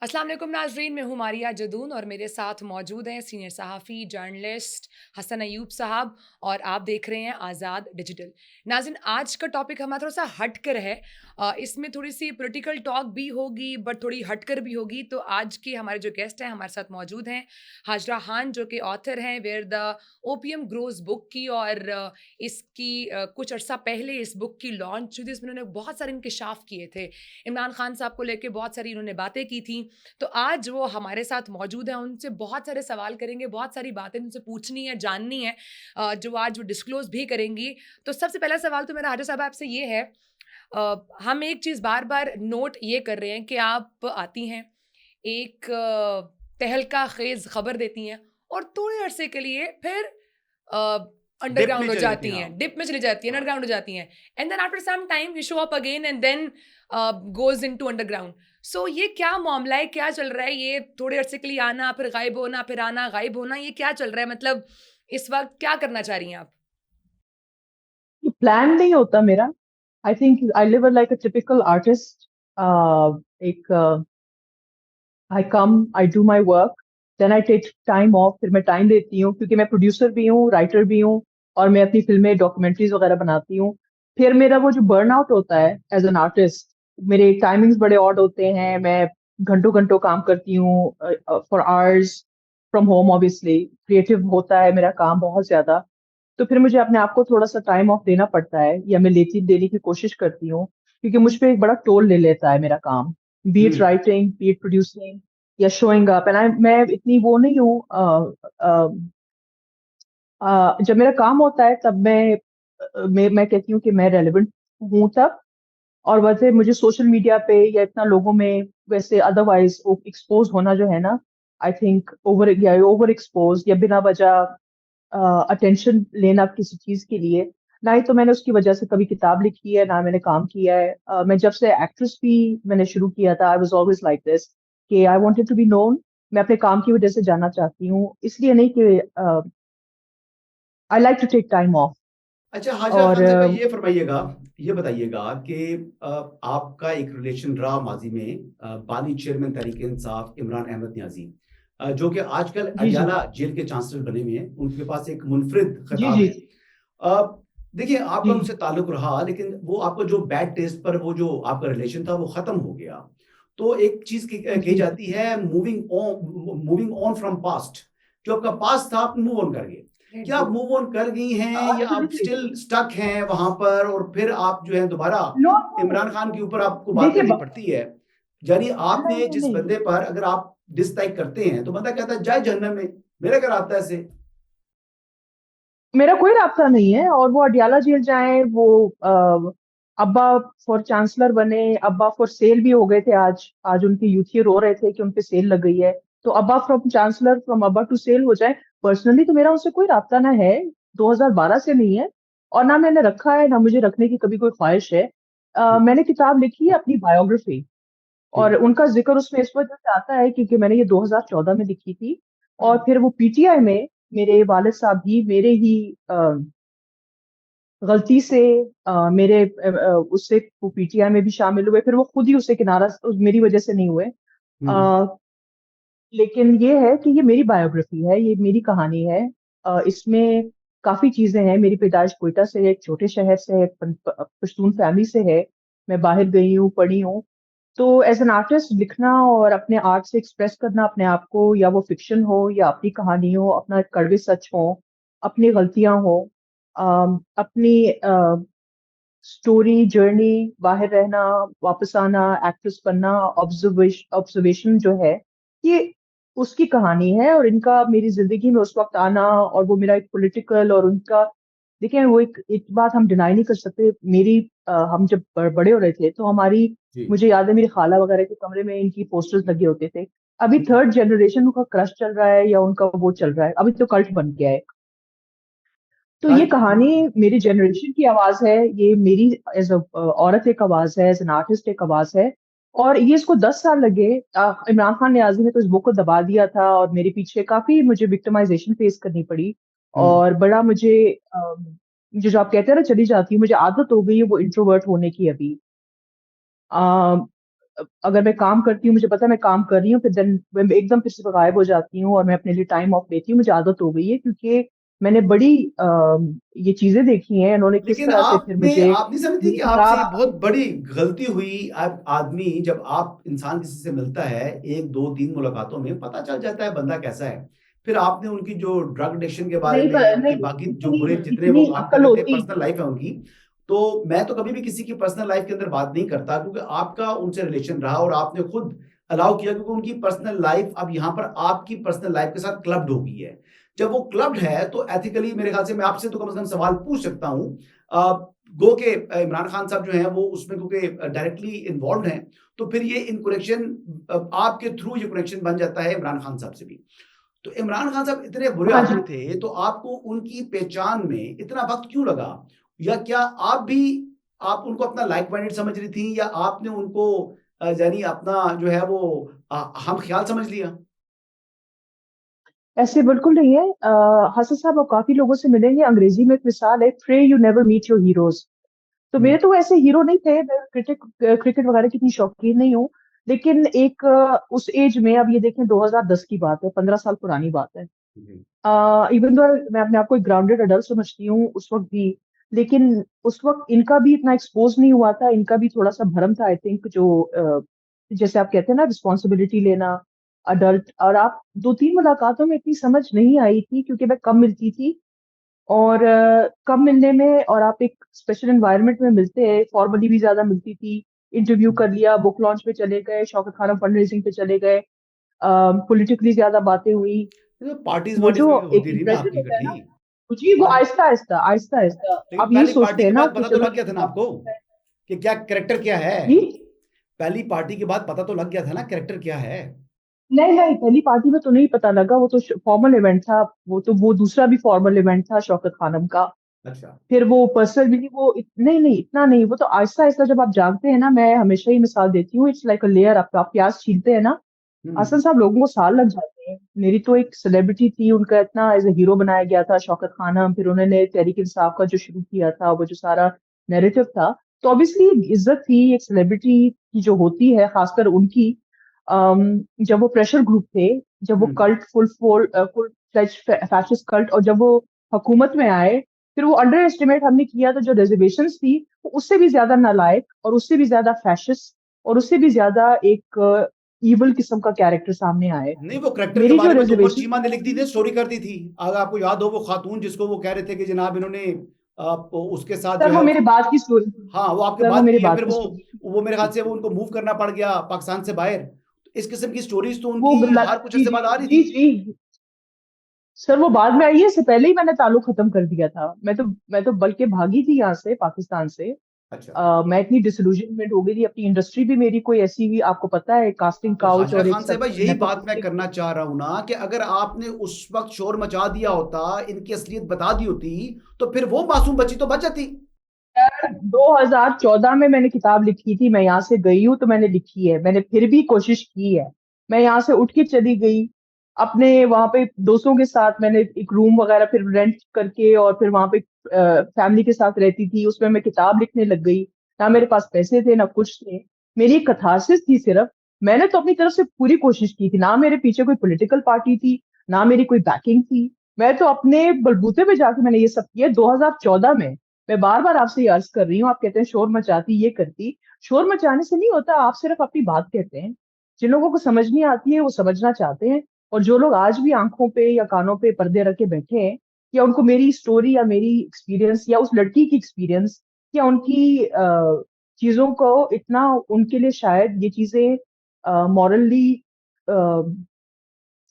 अस्सलाम वालेकुम नाज़रीन, मैं हूँ मारिया जदून और मेरे साथ मौजूद हैं सीनियर सहाफ़ी, जर्नलिस्ट हसन अयूब साहब और आप देख रहे हैं आज़ाद डिजिटल। नाज़रीन, आज का टॉपिक हमारा थोड़ा-सा हटकर है। इसमें थोड़ी-सी पॉलिटिकल टॉक भी होगी बट थोड़ी हटकर भी होगी। तो आज के हमारे जो गेस्ट हैं हमारे साथ मौजूद हैं हाजरा खान जो कि ऑथर हैं where the opium grows book की और इसकी कुछ अरसा पहले इस बुक की लॉन्च हुई थी। इसमें उन्होंने बहुत सारे इंकशाफ किए थे। इमरान खान साहब को लेके बहुत सारी उन्होंने बातें की थी। तो आज वो हमारे साथ मौजूद हैं, उनसे बहुत सारे सवाल करेंगे, बहुत सारी बातें उनसे पूछनी है, जाननी है जो आज वो डिस्क्लोज़ भी करेंगी। तो सबसे पहला सवाल तो मेरा हाजा साहब आपसे ये है हम एक चीज़ बार-बार नोट ये कर रहे हैं कि आप आती हैं, एक तहलका-ख़ेज़ खबर देती हैं और थोड़े अरसे के लिए फिर अ, डिप में अंडरग्राउंड हो चले जाती जाती हैं हैं, आप। डिप में चली जाती हैं, हाँ। अंडरग्राउंड हो जाती हैं and then after some time you show up again and then goes into underground. So ये क्या मामला है, क्या चल रहा है? ये थोड़े अरसे के लिए आना, फिर गायब होना, फिर आना, गायब होना, ये क्या चल रहा है? मतलब इस वक़्त क्या करना चाह रही हैं आप? ये प्लान नहीं होता मेरा। I think I live like a typical artist. एक I come, I do my work, then I take time off, फिर मैं टाइम लेती हूँ क्योंकि मैं प्रोड्यूसर भी हूँ, राइटर भी हूँ और मैं अपनी फिल्में डॉक्यूमेंट्रीज वगैरह बनाती हूँ। फिर मेरा वो जो बर्नआउट होता है एज एन आर्टिस्ट, मेरे टाइमिंग्स बड़े ऑड होते हैं, मैं घंटों घंटों काम करती हूँ for hours from home. Obviously creative होता है मेरा काम बहुत ज्यादा, तो फिर मुझे अपने आप को थोड़ा सा टाइम ऑफ देना पड़ता है या मैं लेती देने की कोशिश करती हूँ क्योंकि मुझ पे एक बड़ा टोल ले लेता है मेरा काम, B it hmm. Writing, B it producing या शोइंग अप। एंड आई मैं इतनी वो नहीं हूँ। जब मेरा काम होता है तब मैं कहती हूँ कि मैं रेलेवेंट हूँ तब, और वैसे मुझे सोशल मीडिया पे या इतना लोगों में वैसे अदरवाइज एक्सपोज होना जो है ना, आई थिंक ओवर एक्सपोज या बिना वजह अटेंशन लेना किसी चीज के लिए, ना ही तो मैंने उसकी वजह से कभी किताब लिखी है ना मैंने काम किया है। मैं जब से एक्ट्रेस भी मैंने शुरू किया था, I was always like this कि I wanted to be known. मैं अपने काम की वजह से जानना चाहती हूँ, इसलिए नहीं कि I like to take time off. अच्छा, हाजिरा हुँ। खान साहिबा, ये बताइएगा कि आपका एक रिलेशन रहा माज़ी में बानी चेयरमैन तहरीक-ए-इंसाफ इमरान अहमद न्याज़ी, जो कि आजकल जी, जी। अडियाला जेल के चांसलर बने हुए हैं। उनके पास एक मुनफ़रिद जी, ख़िताब जी। है। अ, देखिए, आपका जी। उनसे ताल्लुक रहा, लेकिन वो आपका जो बैड टेस्ट पर वो जो आपका रिलेशन था वो ख़त्म हो गया। तो एक चीज़ कही जी। जाती है, मूविंग ऑन फ्रॉम पास्ट। जो आपका पास्ट था, आप मूव ऑन कर गए। जी, क्या जी। आप मूव ऑन कर गई हैं या आप एब्सोल्युटली। स्टिल स्टक हैं वहाँ पर, और फिर आप जो है दोबारा नो, इमरान नो। खान के ऊपर आपको बात देखिए करनी ब पड़ती है? यानी नहीं, आपने नहीं, जिस नहीं। बंदे पर अगर आप डिसलाइक करते हैं, तो बंदा कहता है, "जाए जहन्नम में, मेरा क्या राब्ता है इससे?" मेरा कोई राब्ता नहीं है और वो अडियाला जेल जाएँ, वो अब्बा फॉर चांसलर बने, अब्बा फॉर सेल भी हो गए थे आज। आज उनके यूथियर रो रहे थे कि उन पे सेल लग गई है। तो अब्बा फ्रॉम चांसलर, फ्रॉम अब्बा टू सेल हो जाएँ। पर्सनली तो मेरा उनसे कोई राब्ता ना है, 2012 से नहीं है और ना मैंने रखा है, ना मुझे रखने की कभी कोई ख्वाहिश है। हुँ, मैंने किताब लिखी है अपनी बायोग्राफी हुँ, और उनका ज़िक्र उसमें इस वजह से आता है क्योंकि मैंने ये 2014 में लिखी थी और हुँ, फिर वो पीटीआई में मेरे वालिद साहब ही मेरे ही गलती से उससे वो पीटीआई में भी शामिल हुए, फिर वो खुद ही उससे किनारा मेरी वजह से नहीं हुए। हुँ, अ, लेकिन ये है कि ये मेरी बायोग्राफी है, ये मेरी कहानी है। इसमें काफ़ी चीज़ें हैं, मेरी पैदाइश क्वेटा से है, एक छोटे शहर से है, पश्तून फैमिली से है। मैं बाहर गई हूँ, पढ़ी हूँ। तो एज़ एन आर्टिस्ट लिखना और अपने आर्ट से एक्सप्रेस करना अपने आप को, या वो फ़िक्शन हो या अपनी कहानी हो, अपना कड़वे सच हो, अपनी गलतियाँ हो, अपनी स्टोरी, जर्नी, बाहर रहना, वापस आना, एक्ट्रेस बनना, ऑब्जर्वेशन जो है, ये उसकी कहानी है और इनका मेरी ज़िंदगी में उस वक़्त आना और वो मेरा एक पॉलिटिकल और उनका, देखिए वो एक बात हम डिनाई नहीं कर सकते, हम जब बड़े हो रहे थे तो हमारी, जी। मुझे याद है मेरी खाला वगैरह के कमरे में इनकी पोस्टर्स लगे होते थे। अभी हुँ, थर्ड जनरेशन उनका क्रश चल रहा है या उनका वो चल रहा है, अभी तो कल्ट बन गया है। तो ये कल्ट। कहानी मेरी जनरेशन की आवाज़ है, ये मेरी एज़ औरत एक आवाज़ है, एज़ एन आर्टिस्ट एक आवाज़ है और ये इसको 10 साल लगे। इमरान खान नियाज़ी ने तो इस बुक को दबा दिया था और मेरे पीछे काफ़ी मुझे विक्टिमाइज़ेशन फेस करनी पड़ी हुँ, और बड़ा मुझे जो आप कहते हैं ना चली जाती हूँ, मुझे आदत हो गई है वो इंट्रोवर्ट होने की अभी। अगर मैं काम करती हूँ, मुझे पता है मैं काम कर रही हूँ, फिर देन मैं एकदम फिर से गायब हो जाती हूँ और मैं अपने लिए टाइम ऑफ लेती हूँ। मुझे आदत हो गई है, क्योंकि मैंने बड़ी ये चीजें देखी हैं, इन्होंने किस लेकिन तरह से फिर मुझे आप नहीं समझती मेरी कि आपसे ये खराब। बहुत बड़ी गलती हुई? आदमी, जब आप इंसान किसी से मिलता है, एक दो तीन मुलाकातों में पता चल जाता है बंदा कैसा है। फिर आपने उनकी जो ड्रग एडिक्शन के बारे नहीं में, उनकी नहीं, बाकी जो इतनी बुरे जितने वो इतनी काम कर अक्ल रहे थे, होती। पर्सनल लाइफ है उनकी, तो मैं तो कभी भी किसी की पर्सनल लाइफ के अंदर बात नहीं करता, क्योंकि आपका उनसे रिलेशन रहा और आपने खुद अलाउ किया, क्योंकि उनकी पर्सनल लाइफ अब यहाँ पर आपकी पर्सनल लाइफ के साथ क्लब्ड हो गई है। जब वो क्लब्ड है तो एथिकली मेरे ख्याल से मैं आपसे तो कम से कम सवाल पूछ सकता हूँ। गो के इमरान खान साहब जो हैं वो उसमें क्योंकि डायरेक्टली इन्वॉल्व हैं, तो फिर ये इन कनेक्शन, आपके थ्रू ये कनेक्शन बन जाता है इमरान खान साहब से भी। तो इमरान खान साहब इतने बुरे हाँ जी। आदमी थे, तो आपको उनकी पहचान में इतना वक्त क्यों लगा? या क्या आप भी, आप उनको अपना लाइक माइंडेड समझ रही थी, या आपने उनको यानी अपना जो है वो हम ख्याल समझ लिया? ऐसे बिल्कुल नहीं है। हसन साहब, आप काफी लोगों से मिलेंगे, अंग्रेजी में एक मिसाल है, pray you never meet your heroes. तो मेरे तो ऐसे हीरो नहीं थे, मैं क्रिकेट वगैरह की इतनी शौकीन नहीं हूँ। लेकिन एक उस एज में, अब ये देखें 2010 की बात है, 15 साल पुरानी बात है। जी। इवन दो मैं अपने आप को एक ग्राउंडेड अडल्ट समझती हूँ उस वक्त भी, लेकिन उस वक्त इनका भी इतना एक्सपोज नहीं हुआ था, इनका भी थोड़ा सा भरम था, आई थिंक, जो जैसे आप कहते हैं ना, रिस्पॉन्सिबिलिटी लेना, अडल्ट। और आप दो तीन मुलाकातों में इतनी समझ नहीं आई थी, क्योंकि मैं कम मिलती थी। और कम मिलने में, और आप एक स्पेशल एनवायरनमेंट में मिलते हैं, फॉर्मली भी ज्यादा मिलती थी। इंटरव्यू कर लिया, बुक लॉन्च पे चले गए, शौकत खाना फंड रेजिंग पे चले गए, पॉलिटिकली ज्यादा बातें हुई। तो पार्टीज वो वार्टीज जो में भी एक होती थी ना इम्प्रेशन आपकी होता है इकट्ठी? ना, जी, वो पार्टी, आहिस्ता आहिस्ता आहिस्ता आहिस्ता। लेकिन आप यही पहली सोचते पार्टी हैं के ना बाद कि पता तो चलो लग गया था ठीक ना है। आपको कि क्या करेक्टर क्या है? जी, पहली पार्टी के बाद पता तो लग गया था ना करेक्टर क्या है? नहीं नहीं, पहली पार्टी में तो नहीं पता लगा, वो तो फॉर्मल इवेंट था। वो दूसरा भी फॉर्मल इवेंट था शौकत खानम का। अच्छा। फिर वो पर्सनली नहीं नहीं, इतना नहीं, वो तो आहिस्ता आहिस्ता जब आप जानते हैं ना, मैं हमेशा ही मिसाल देती हूँ, इट्स लाइक अ लेयर। आप प्याज छीलते हैं ना, हम्म। असल साहब लोगों को साल लग जाते हैं। मेरी तो एक सेलिब्रिटी थी, उनका इतना एज ए हीरो बनाया गया था, शौकत खानम, फिर उन्होंने तहरीक इंसाफ का जो शुरू किया था, वो जो सारा नैरेटिव था, तो ऑब्वियसली इज्जत थी एक सेलिब्रिटी की जो होती है, खासकर उनकी। जब वो प्रेशर ग्रुप थे, जब वो हम्म। कल्ट फुल फैशिस्ट कल्ट, और जब वो हुकूमत में आए, फिर वो अंडर एस्टिमेट हमने किया, तो जो रिजर्वेशंस थी वो उससे भी ज्यादा नालायक, और उससे भी ज्यादा फैशिस्ट, और उससे भी ज्यादा एक इवल किस्म का कैरेक्टर सामने आए। नहीं, वो करेक्टर के मेरी जो बारे में तो उमर रिजर्वेशन चीमा ने लिख दी थी, स्टोरी कर दी थी। अगर आपको याद हो, वो खातून जिसको वो कह रहे थे कि जनाब इन्होंने उसके साथ जो सर, वो है, मेरे बाद की स्टोरी थी। हाँ वो आपके सर, वो बाद मेरे की है। बाद फिर की स्टोरी वो मेरे ख्याल से वो थी। उनको मूव करना पड़ गया पाकिस्तान से बाहर। तो इस किस्म की स्टोरीज तो वो उनकी गलत, हर कुछ जी अरसे बाद जी आ रही जी थी। जी। सर, वो बाद में आई है, इससे पहले ही मैंने ताल्लुक खत्म कर दिया था। मैं तो बल्कि भागी थी यहाँ से, पाकिस्तान से। अच्छा। मैं इतनी डिसइल्यूजनमेंट हो गई थी, अपनी इंडस्ट्री भी मेरी कोई ऐसी भी, आपको पता है, कास्टिंग तो काउच हाजरा और एक खान साहब, यही बात मैं नेपोटिस्टिक। करना चाह रहा हूं ना, कि अगर आपने उस वक्त शोर मचा दिया होता, इनकी असलियत बता दी होती, तो फिर वो मासूम बच्ची तो बच जाती। 2014 में मैंने किताब लिखी थी, मैं यहाँ से गई हूँ तो मैंने लिखी है, मैंने फिर भी कोशिश की है। मैं यहाँ से उठ के चली गई, अपने वहां पे दोस्तों के साथ मैंने एक रूम वगैरह फिर रेंट करके, और फिर वहां पे फैमिली के साथ रहती थी, उसमें मैं किताब लिखने लग गई। ना मेरे पास पैसे थे, ना कुछ थे। मेरी एक कथारसिस थी सिर्फ। मैंने तो अपनी तरफ से पूरी कोशिश की थी, ना मेरे पीछे कोई पॉलिटिकल पार्टी थी, ना मेरी कोई बैकिंग थी। मैं तो अपने बलबूते पे जाके मैंने ये सब किया 2014 में। मैं बार बार आपसे ये अर्ज कर रही हूँ, आप कहते हैं शोर मचाती, ये करती। शोर मचाने से नहीं होता, आप सिर्फ अपनी बात कहते हैं। जिन लोगों को समझ नहीं आती है वो समझना चाहते हैं। और जो लोग आज भी आंखों पे या कानों पे पर्दे रख के बैठे हैं, या उनको मेरी स्टोरी या मेरी एक्सपीरियंस या उस लड़की की एक्सपीरियंस या उनकी चीजों को इतना, उनके लिए शायद ये चीजें मॉरली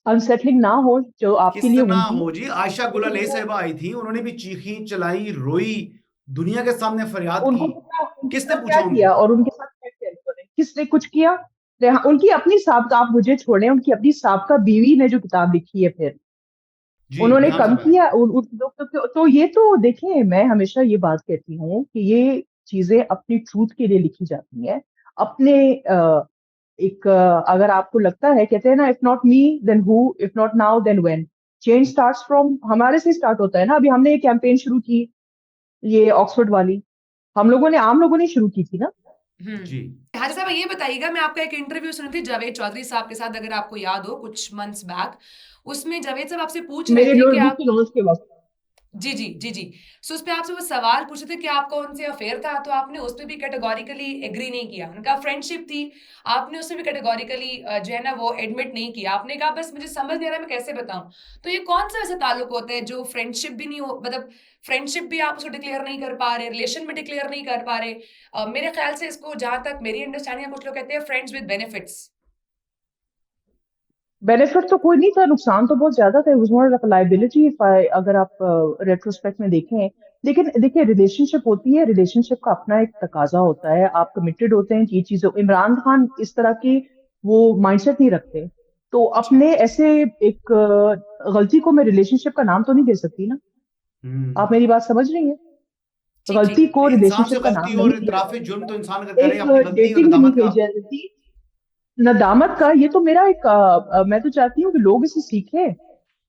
अनसेटलिंग ना हो जो आपके किस लिए ना होंगी। हो जी, आयशा लेकिन गुलाले वो, साहबा आई थी, उन्होंने भी चीखी चलाई रोई, दुनिया के सामने फरियाद की। उनके किसने साथ क्या पूछा किया, उनको? और उनके साथ क्या किया इन्होंने? किसने कुछ किया? उनकी अपनी साहब, आप मुझे छोड़े, उनकी अपनी साहब बीवी ने जो किताब लिखी है, फिर जी, उन्होंने यहाँ कम साहब है। किया। तो ये तो देखें, मैं हमेशा ये बात कहती हूँ कि ये चीजें अपनी ट्रूथ के लिए लिखी जाती हैं। अपने अगर आपको लगता है, कहते हैं ना, if not me then who, if not now then when. Change starts from हमारे से स्टार्ट होता है ना। अभी हमने एक कैंपेन शुरू की, ये ऑक्सफोर्ड वाली, हम लोगों ने, आम लोगों ने शुरू की थी ना। जी। हाजी साहब ये बताइएगा, मैं आपका एक इंटरव्यू सुनी थी जावेद चौधरी साहब के साथ, अगर आपको याद हो, कुछ मंथ्स बैक। उसमें जावेद साहब आपसे पूछ रहे मेरे थे कि नोटबुक आप के नोट्स के वक्त। जी, जी, जी, जी। सो उसपे आपसे वो सवाल पूछे थे कि आपका उनसे अफ़ेयर था, तो आपने उसपे भी कैटेगोरिकली एग्री नहीं किया। उनका फ्रेंडशिप थी, आपने उसपे भी कैटेगोरिकली जो है ना वो एडमिट नहीं किया। आपने कहा बस मुझे समझ नहीं आ रहा मैं कैसे बताऊँ? तो ये कौन-सा ऐसा ताल्लुक होता है जो फ्रेंडशिप भी नहीं हो, मतलब फ्रेंडशिप भी आप उसको डिक्लेयर नहीं कर पा रहे, रिलेशन भी डिक्लेयर नहीं कर पा रहे। मेरे ख़्याल से इसको, जहाँ तक मेरी अंडरस्टैंडिंग है, कुछ लोग कहते हैं फ्रेंड्स विद बेनिफिट्स। बेनिफिट तो कोई नहीं था, नुकसान तो बहुत ज्यादा था। Was more like liability if I, अगर आप रेट्रोस्पेक्ट में देखें। लेकिन देखिए, रिलेशनशिप होती है, रिलेशनशिप का अपना एक तकाजा होता है, आप कमिटेड होते हैं कि चीजों। इमरान खान इस तरह की वो माइंडसेट नहीं रखते, तो अच्छा। अपने ऐसे एक गलती को मैं रिलेशनशिप का नाम तो नहीं दे सकती ना। हम्म। आप मेरी बात समझ रही हैं? ठीक, गलती ठीक। को इंसान से रिलेशनशिप का गलती नाम नहीं और दिया जा इतराफ़ जुर्म तो सकता। इंसान अगर करे एक अपनी गलती और डेटिंग नदामत का। बेनिफिशियरिटी, नदामत का, ये तो मेरा एक मैं तो चाहती हूँ कि लोग इसे सीखें,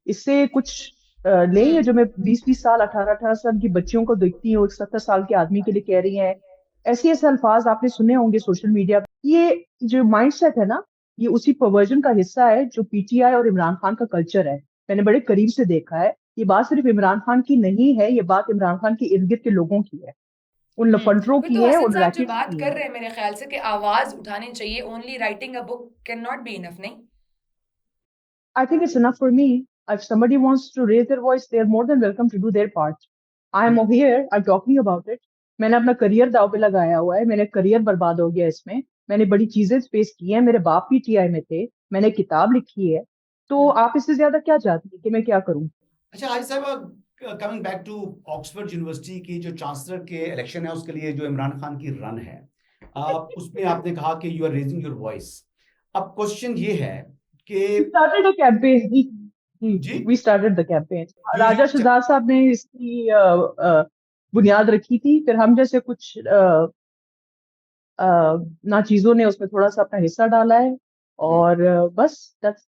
इससे कुछ लें। ये हुँ। जो मैं 20-20 साल, 18-18 साल की बच्चियों को देखती हूँ, एक 70 साल के आदमी के लिए कह रही हैं, ऐसे ऐसे अल्फाज आपने सुने होंगे सोशल मीडिया पे। ये जो माइंडसेट है ना, ये उसी परवर्जन का हिस्सा है जो पीटीआई और इमरान खान का कल्चर है। मैंने बड़े करीब से देखा है। ये बात सिर्फ इमरान खान की नहीं है, ये बात इमरान खान के इर्द गिर्द के लोगों की है, उन हुँ। लफंडरों फिर की तो है, हसन उन साहब जो रैकेट्स बात की कर है। रहे हैं मेरे ख़्याल से कि आवाज़ उठानी चाहिए, only writing a book can not be enough, नहीं? I think it's enough for me. If somebody wants to raise their voice, they're more than welcome to do their part. I'm hmm. here, I'm talking about it. मैंने अपना career दाव पे लगाया हुआ है, मेरा career बर्बाद हो गया इसमें। मैंने बड़ी चीजें फेस की हैं, मेरे बाप भी टीआई में थे, मैंने किताब लिखी है। तो हुँ। आप इससे ज्यादा क्या चाहती हैं कि मैं क्या करूं? अच्छा हाजी साहब, coming back to Oxford University की जो चांसलर के इलेक्शन है उसके लिए जो इमरान खान की रन है, उसमें आपने कहा कि you are raising your voice. अब क्वेश्चन ये है कि We started a campaign. जी We started the campaign. यू राजा शहजाद साहब ने इसकी बुनियाद रखी थी, फिर हम जैसे कुछ नाचीजों ने उसमें थोड़ा सा अपना हिस्सा डाला है, और बस that's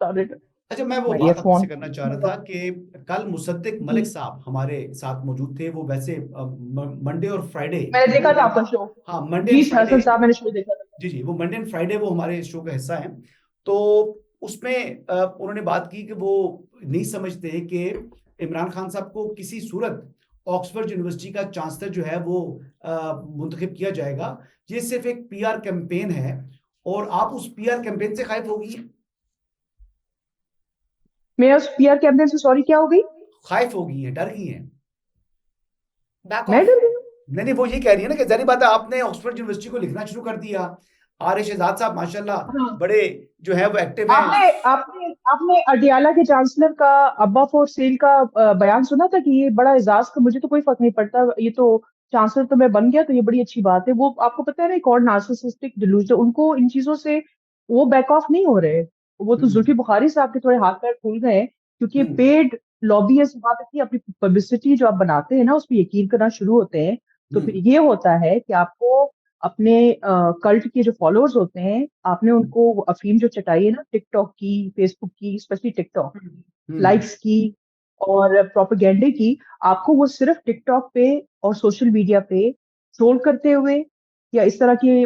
about it. अच्छा, मैं वो My बात आपसे F1. करना चाह रहा था कि कल मुसद्दिक मलिक जी, साहब हमारे साथ मौजूद थे। वो वैसे मंडे और फ्राइडे मैंने देखा दो था दिन, आपका शो। हाँ मंडे जी एंड फ्राइडे, हसन साहब, मैंने शो देखा था। जी जी, वो मंडे एंड फ्राइडे वो हमारे शो का हिस्सा है। तो उसमें उन्होंने बात की कि वो नहीं समझते कि इमरान खान साहब को किसी सूरत ऑक्सफोर्ड यूनिवर्सिटी का चांसलर जो है वो मुंतखब किया जाएगा। ये सिर्फ एक पीआर कैंपेन है और आप उस पीआर कैंपेन से खाइफ होगी, मैं उस पीआर कैंपेन से, सॉरी, क्या हो गई? खाइफ हो गई हैं, डर गई हैं। बैक मैं ऑफ। डर गई हूँ? नहीं नहीं, वो ये कह रही है ना कि जाहिर बात है आपने ऑक्सफोर्ड यूनिवर्सिटी को लिखना शुरू कर दिया। आर शहजाद साहब माशाल्लाह हाँ। बड़े जो है वो एक्टिव हैं। आपने आपने आपने अडियाला के चांसलर का अब्बा फॉर सेल का बयान सुना था कि ये बड़ा एजाज का, मुझे तो कोई फर्क नहीं पड़ता, ये तो चांसलर तो मैं बन गया तो ये बड़ी अच्छी बात है। वो आपको पता है ना, एक और नार्सिसिस्टिक डिलूजन, उनको इन चीजों से वो बैक ऑफ नहीं हो रहे। वो तो हम्म। जुल्फी बुखारी साहब के थोड़े हाथ पैर खुल गए हैं, क्योंकि हम्म। पेड लॉबीइस्ट वहां तक की अपनी पब्लिसिटी जो आप बनाते हैं ना, उस पर यकीन करना शुरू होते हैं। तो फिर हम्म। ये होता है कि आपको अपने कल्ट के जो फॉलोअर्स होते हैं, आपने उनको वो अफीम जो चटाई है ना, टिकटॉक की, फेसबुक की, स्पेशली टिकटॉक, हुँ। हम्म। लाइक्स की और प्रोपेगेंडे की, आपको वो सिर्फ टिकटॉक पे और सोशल मीडिया पे ट्रोल करते हुए या इस तरह के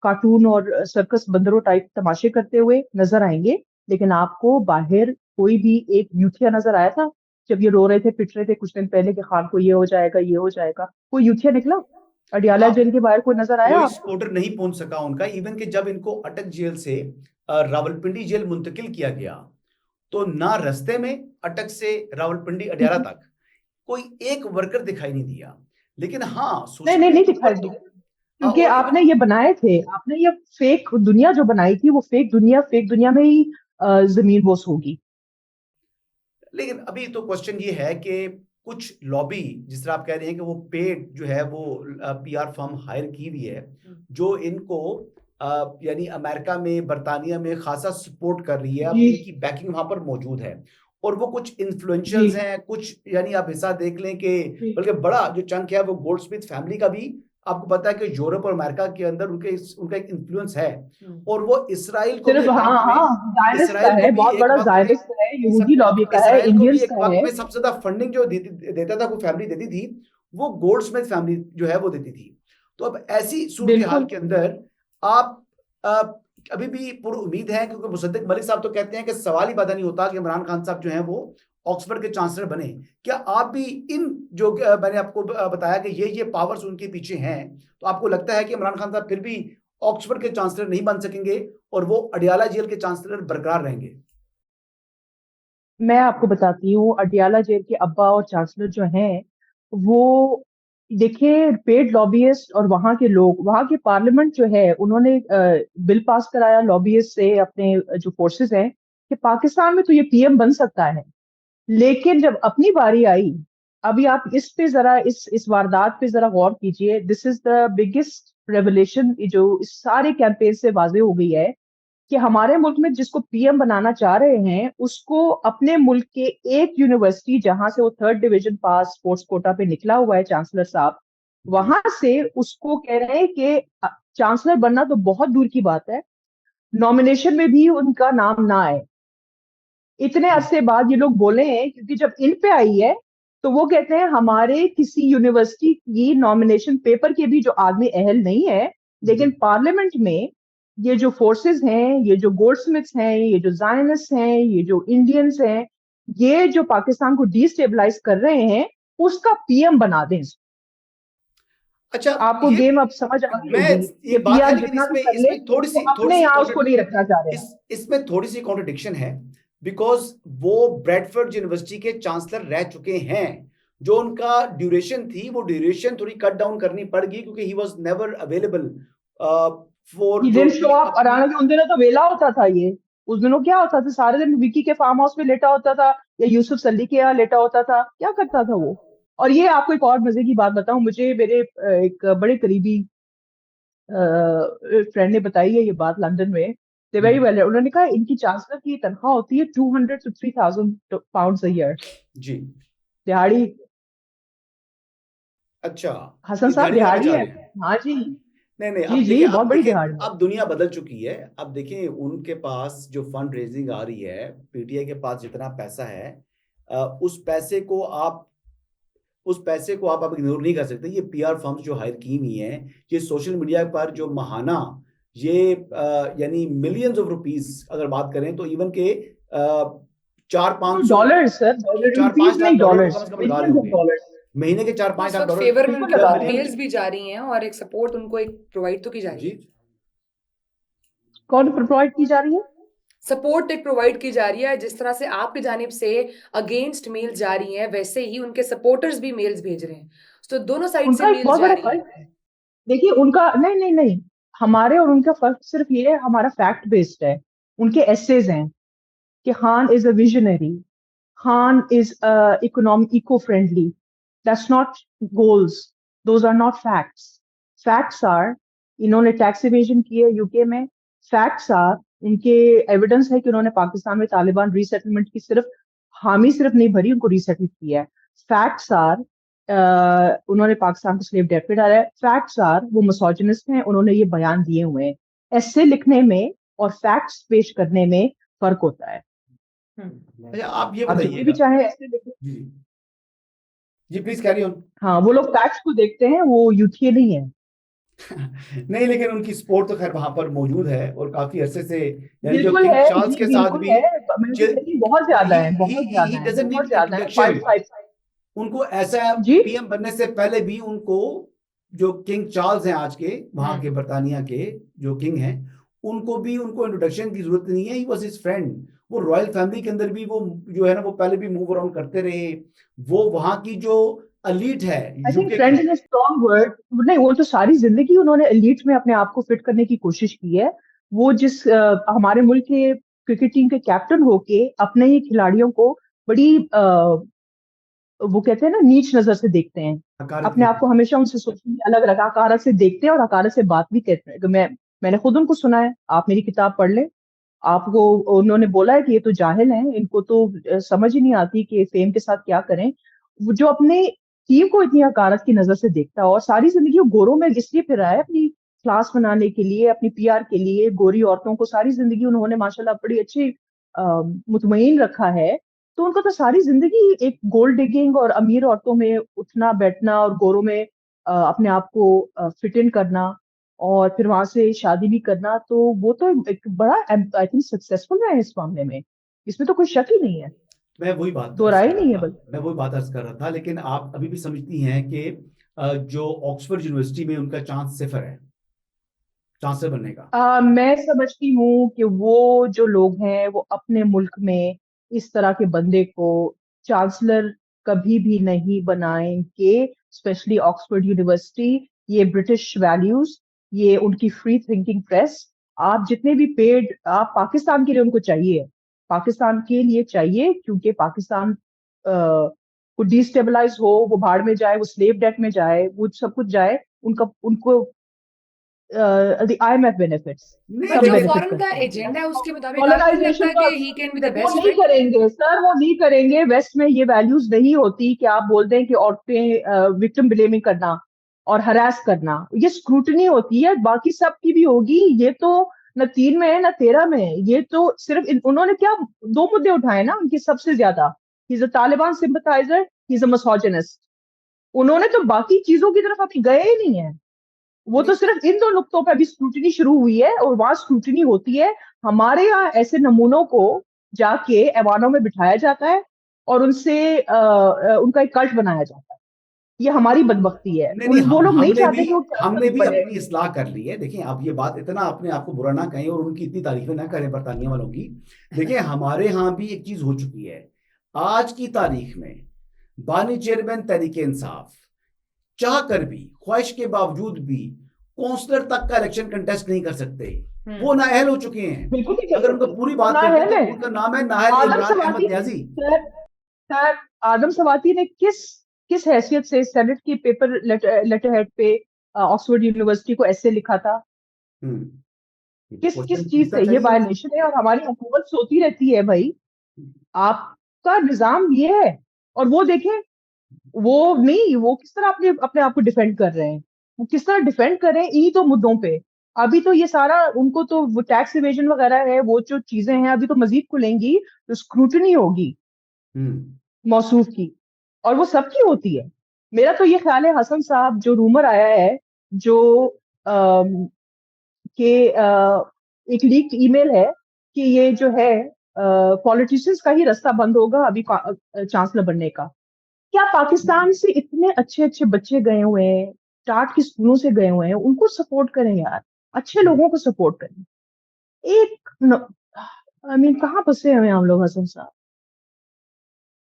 कार्टून और सर्कस बंदरों टाइप तमाशे करते हुए नजर आएंगे। लेकिन आपको बाहर कोई भी एक यूथिया नजर आया था जब ये रो रहे थे, पिट रहे थे कुछ दिन पहले कि खान को ये हो जाएगा, ये हो जाएगा? कोई यूथिया निकला अडियाला हाँ, जेल के बाहर? कोई नजर आया कोई आपको? सपोर्टर नहीं पहुंच सका उनका। इवन कि जब इनको अटक जेल से रावलपिंडी जेल मुंतकिल किया गया, तो ना रास्ते में अटक से रावलपिंडी अडियाला तक कोई एक वर्कर दिखाई नहीं दिया। लेकिन हाँ, नहीं सोशल नहीं मीडिया नहीं के दिखाई ऊपर तो दिया, क्योंकि और आपने इवन ये बनाए थे, आपने ये फेक दुनिया जो बनाई थी, वो फेक दुनिया में ही जमीन बोस होगी। लेकिन अभी तो क्वेश्चन ये है कि कुछ लॉबी, जिस तरह आप कह रहे हैं कि वो पेड जो है वो पीआर फर्म हायर की हुई है, जो इनको यानी अमेरिका में, बर्तानिया में खासा सपोर्ट कर रही है। अब जी इनकी बैकिंग वहां पर मौजूद है और वो कुछ जी इन्फ्लुएंशियल्स हैं, कुछ यानी आप हिस्सा देख लें कि जी। बल्कि बड़ा जो चंक है वो गोल्डस्मिथ फैमिली का भी, आपको पता है कि यूरोप और अमेरिका के अंदर उनका एक इन्फ्लुएंस है। हुँ। और वो इसराइल को भी सिर्फ, एक हाँ वक्त में, हाँ, जायनिस्ट का इसराइल को है, भी बहुत एक बड़ा वक्त में, जायनिस्ट का है, यहूदी सब लॉबी का है, इसराइल को भी इंडियंस एक का वक्त है। में सबसे ज्यादा फंडिंग जो देता था, वो फैमिली देती थी, वो गोल्डस्मिथ फैमिली जो है वो देती थी। तो अब ऐसी सूरत हाल बिल्कुल के अंदर आप अभी भी पूरी उम्मीद है, क्योंकि मुसद्दिक मलिक साहब तो कहते हैं कि सवाल ही पैदा नहीं होता कि इमरान खान साहब जो हैं वो ऑक्सफोर्ड के चांसलर बने। क्या आप भी इन जो मैंने आपको बताया कि ये पावर्स उनके पीछे हैं, तो आपको लगता है कि इमरान खान साहब फिर भी ऑक्सफोर्ड के चांसलर नहीं बन सकेंगे और वो अडियाला जेल के चांसलर बरकरार रहेंगे? मैं आपको बताती हूँ, अडियाला जेल के अब्बा और चांसलर जो हैं वो, देखिए, पेड लॉबियस्ट और वहां के लोग, वहां के पार्लियामेंट जो है, उन्होंने बिल पास कराया लॉबियस्ट से, अपने जो फोर्सेस हैं, कि पाकिस्तान में तो ये पीएम बन सकता है। लेकिन जब अपनी बारी आई, अभी आप इस पे जरा, इस वारदात पे जरा गौर कीजिए। This is the biggest revelation जो इस सारे कैंपेन से वाजे हो गई है, कि हमारे मुल्क में जिसको पीएम बनाना चाह रहे हैं, उसको अपने मुल्क के एक यूनिवर्सिटी, जहां से वो 3rd division pass sports quota पे निकला हुआ है चांसलर साहब, जी। वहां से उसको कह रहे हैं कि चांसलर बनना तो बहुत दूर की बात है, नॉमिनेशन में भी उनका नाम ना आए। इतने अरसे बाद ये लोग बोले हैं, क्योंकि जब इन पे आई है तो वो कहते हैं हमारे किसी यूनिवर्सिटी की नॉमिनेशन पेपर के भी जो आदमी अहल नहीं है, लेकिन जी। पार्लियामेंट में ये जो फोर्सेस हैं, ये जो गोल्डस्मिथ्स हैं, ये जो जायनिस्ट हैं, ये जो इंडियंस हैं, ये जो पाकिस्तान को डिस्टेबलाइज कर रहे हैं, उसका पीएम बना दें। अच्छा, आपको ये गेम अब समझ आ गई मैं होगी ये कि बात है, पीआर लेकिन जितना भी इसमें कर ले, इसमें थोड़ी वो सी अपने यहाँ उसको नहीं रखना चाह रहे हैं। इसमें थोड़ी सी कॉन्ट्रडिक्शन है, बिकॉज वो ब्रैडफोर्ड यूनिवर्सिटी के चांसलर रह चुके हैं। जो उनका ड्यूरेशन थी, वो ड्यूरेशन थोड़ी कट डाउन करनी पड़ गई, क्योंकि he was never available for he जो डिडंट शो कि अप, और अपनी। हालांकि उन दिनों तो वेला होता था ये। उस दिनों क्या होता था, सारे दिन विकी के फार्म हाउस में लेटा होता था, या यूसुफ सली के यहाँ लेटा होता था, क्या करता था वो। और ये आपको एक और मजे की बात बताऊं, मुझे मेरे एक बड़े करीबी फ्रेंड ने बताई है ये बात, लंदन में। दे वेरी वेल, उन्होंने कहा इनकी चांसलर की तनख्वाह होती है 200 to 3,000 पाउंड a year, जी। दिहाड़ी। अच्छा, हसन ये साहब दिहाड़ी वाला दिहाड़ी जा है। रहे हैं। हाँ जी। नहीं नहीं, जी जी, बहुत अब बड़ी देखिए, दिहाड़ी है। अब दुनिया बदल चुकी है। अब देखिए, उनके पास जो फंड रेजिंग आ रही है, पीटीआई के पास जितना पैसा है, उस पैसे को आप अब इग्नोर नहीं कर सकते। ये पीआर फर्म्स जो हायर की हुई हैं, ये सोशल मीडिया पर जो महाना, ये यानी मिलियंस ऑफ रुपीस अगर बात करें, तो इवन के 400-500 डॉलर सर, डॉलर, चार पांच रुपीज लाख नहीं, डॉलर तो कम डॉलर्स, से कम लगा रहे मिलियंस ऑफ होंगे डॉलर्स। महीने के। चार तो पांच उस लाख वक्त डॉलर फेवर में बिल्कुल उनको लगा रहे हैं। मेल्स भी जा रही हैं और एक सपोर्ट उनको एक प्रोवाइड तो की जा रही जी। है। कौन प्रोवाइड की जा रही है? सपोर्ट एक प्रोवाइड की जा रही है, जिस तरह से आपकी जानिब से अगेंस्ट मेल्स जा रही हैं, वैसे ही उनके सपोर्टर्स भी मेल्स भेज रहे हैं। तो दोनों साइड से उनका एक मेल्स बहुत जा बड़ा रही फर्क हैं। है। देखिए उनका, नहीं नहीं नहीं, हमारे और उनका फर्क सिर्फ ये है, हमारा फैक्ट बेस्ड है। उनके एसेज हैं कि Khan is a visionary, Khan is economic eco friendly. That's not goals, those are not facts. Facts are, इन्होंने टैक्स इवेजन की है यूके में। फैक्ट्स आर, उनके एविडेंस है कि उन्होंने पाकिस्तान में तालिबान रीसेटलमेंट की सिर्फ हामी सिर्फ नहीं भरी, उनको रीसेटल किया है। फैक्ट्स आर, उन्होंने पाकिस्तान को स्लेव डेट पे डाला है। फैक्ट्स आर, वो मिसोजिनिस्ट हैं, उन्होंने ये बयान दिए हुए हैं। ऐसे लिखने में और फैक्ट्स पेश करने में फर्क होता है। अच्छा, आप ये आप जितने भी बताइएगा। चाहे ऐसे लिखें। जी। जी, प्लीज कैरी ऑन। हाँ, वो लोग फैक्ट्स को देखते हैं, वो यूथिए नहीं है। नहीं, लेकिन उनकी सपोर्ट तो खैर वहां पर मौजूद है, और काफी अरसे से, यानी जो बिल्कुल किंग है चार्ल्स जी, के साथ बिल्कुल भी, है। मैं तो कह रही हूँ, बहुत ज्यादा है, बहुत ही ज्यादा है, डजंट बहुत नीड ज्यादा है। Five introduction. फाइव उनको ऐसा जी। पीएम बनने से पहले भी उनको, जो किंग चार्ल्स हैं आज के वहां के हम्म। बर्तानिया के जो किंग हैं, उनको इंट्रोडक्शन की जरूरत नहीं है। He was his friend. वो रॉयल फैमिली के अंदर भी वो जो है ना, वो पहले भी मूव अराउंड करते रहे। वो वहां की जो एलीट है आई थिंक यूके फ्रेंड की। Is a strong word. नहीं, वो तो सारी जिंदगी उन्होंने एलीट में अपने आप को फिट करने की कोशिश की है। वो जिस हमारे मुल्क के क्रिकेट टीम के कैप्टन होके अपने ही खिलाड़ियों को बड़ी वो कहते हैं ना, नीच नजर से देखते हैं। हकारत अपने के। आप को हमेशा उनसे सोचने अलग रखा, हकारत से देखते हैं और हकारत से बात भी कहते हैं। मैंने खुद उनको सुना है, आप मेरी किताब पढ़ लें। आपको, उन्होंने बोला है कि ये तो जाहिल हैं, इनको तो समझ ही नहीं आती कि फेम के साथ क्या करें। वो जो अपने टीम को इतनी हकारत की नजर से देखता है, और सारी जिंदगी वो गोरों में इसलिए फिर रहा है, अपनी क्लास बनाने के लिए, अपनी पीआर के लिए। गोरी औरतों को सारी जिंदगी उन्होंने माशाल्लाह बड़ी अच्छी मुतमईन रखा है। तो उनको तो सारी जिंदगी एक गोल्ड डिगिंग और अमीर औरतों में उठना बैठना और गोरों में अपने आप को फिट इन करना और फिर वहां से शादी भी करना, तो वो तो एक बड़ा आई थिंक सक्सेसफुल रहा है इस मामले में, इसमें तो कोई शक ही नहीं है, मैं वही बात दो अर्ज राय कर रहा नहीं है था बल्कि। मैं वही बात अर्ज कर रहा था, लेकिन आप अभी भी समझती हैं कि जो ऑक्सफोर्ड यूनिवर्सिटी में उनका चांस सिफर है चांसलर बनने का। मैं समझती हूँ कि वो जो लोग हैं वो अपने मुल्क में इस तरह के बंदे को चांसलर कभी भी नहीं बनाएंगे, स्पेशली ऑक्सफोर्ड यूनिवर्सिटी। ये ब्रिटिश वैल्यूज, ये उनकी फ्री थिंकिंग प्रेस, आप जितने भी पेड, आप पाकिस्तान के लिए उनको चाहिए, पाकिस्तान के लिए चाहिए, क्योंकि पाकिस्तान को डिस्टेबलाइज हो, वो भाड़ में जाए, वो स्लेव डेट में जाए, वो सब कुछ जाए, उनका उनको IMF बेनिफिट्स नहीं बट सब जो देखिए, बेनिफिट फॉरेन का करते हैं। एजेंडा है उसके मुताबिक आपको नहीं लगता कॉलोनाइजेशन का कि ही कैन बी द वो बेस्ट नहीं फिट? करेंगे सर, वो नहीं करेंगे। वेस्ट में ये वैल्यूज नहीं होती कि आप बोल दें कि औरतें विक्टिम ब्लेमिंग करना और हरास करना, ये स्क्रूटनी होती है, बाकी सब की भी होगी। ये तो न 3 में है न 13 में है, ये तो सिर्फ उन्होंने क्या 2 मुद्दे उठाए ना उनके सबसे ज्यादा, he is a Taliban sympathiser, he is a misogynist. उन्होंने तो बाकी चीजों की तरफ अभी गए ही नहीं है, वो तो नहीं, सिर्फ इन 2 नुक्तों पे अभी स्क्रूटनी शुरू हुई है, और वहां स्क्रूटनी होती है। हमारे यहाँ ऐसे नमूनों को जाके ऐवानों में बिठाया जाता है और उनसे उनका एक कल्ट बनाया जाता है। ये हमारी बदबख्ती है, नहीं नहीं, वो हम लोग नहीं हमने भी चाहते कि वो हमने चांसलर भी बने। अपनी इस्लाह कर ली है। देखिए, आप ये बात इतना अपने आप को बुरा ना कहें और उनकी इतनी तारीफें ना करें बरतानिया वालों की। देखिए, हमारे यहाँ भी एक चीज हो चुकी है आज की तारीख में। बानी चेयरमैन तहरीक इंसाफ चाह कर भी, ख्वाहिश के बावजूद भी काउंसलर तक का इलेक्शन कंटेस्ट नहीं कर सकते। वो नाअहल हो चुके हैं। बिल्कुल नहीं कर अगर उनको सकते, पूरी वो बात कर दें नाअहल तो है। उनका नाम है नाहल आदम इमरान सवाती अहमद न्याजी। सर, सर आदम सवाती ने किस किस हैसियत से सेनेट की पेपर लेटर हेड पे ऑक्सफोर्ड यूनिवर्सिटी को ऐसे लिखा था? ये तो किस क्वेश्चन किस चीज पूछना से ये चाहिए उनसे। वायलेशन है? और हमारी हुकूमत सोती रहती है भाई, आपका निजाम ये है। और वो देखें, वो नहीं, वो किस तरह अपने अपने आप को डिफेंड कर रहे हैं, वो किस तरह डिफेंड कर रहे हैं इन्हीं तो मुद्दों पे। अभी तो ये सारा उनको तो वो टैक्स इवेजन वगैरह है, वो जो चीजें हैं अभी तो मजीद खुलेंगी, तो स्क्रूटनी होगी हम्म मौसूफ की, और वो सबकी होती है। मेरा तो ये ख्याल है हसन साहब, जो रूमर आया है, जो अम, कि एक लीक्ड ईमेल है कि ये जो है पॉलिटिशियंस का ही रास्ता बंद होगा अभी चांसलर बनने का। क्या पाकिस्तान से इतने अच्छे अच्छे बच्चे गए हुए हैं, टाट के स्कूलों से गए हुए हैं, उनको सपोर्ट करें यार, अच्छे लोगों को सपोर्ट करें। एक आई मीन कहाँ फंसे हुए हैं हम लोग हसन साहब?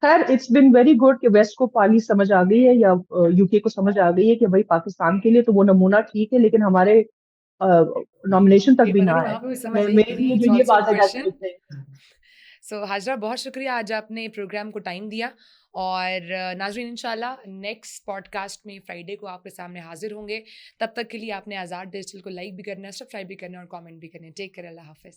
खैर, इट्स बिन वेरी गुड कि वेस्ट को पाली समझ आ गई है, या यूके को समझ आ गई है कि भाई पाकिस्तान के लिए तो वो नमूना ठीक है, लेकिन हमारे नॉमिनेशन तक ये भी पता ना नहीं आए। वहां पे भी समझ आई मेरे कि नहीं, लिए इट्स जो ये ऑल्सो बात है that's question. Good thing. So Hajra, बहुत शुक्रिया आज आपने प्रोग्राम को टाइम दिया। और नाजरीन, इंशाल्लाह नेक्स्ट पॉडकास्ट में फ्राइडे को आपके सामने हाजिर होंगे। तब तक के लिए आपने आज़ाद डिजिटल को लाइक भी करना है, सब्सक्राइब भी करना है और कमेंट भी करना है। टेक केयर, अल्लाह हाफिज़।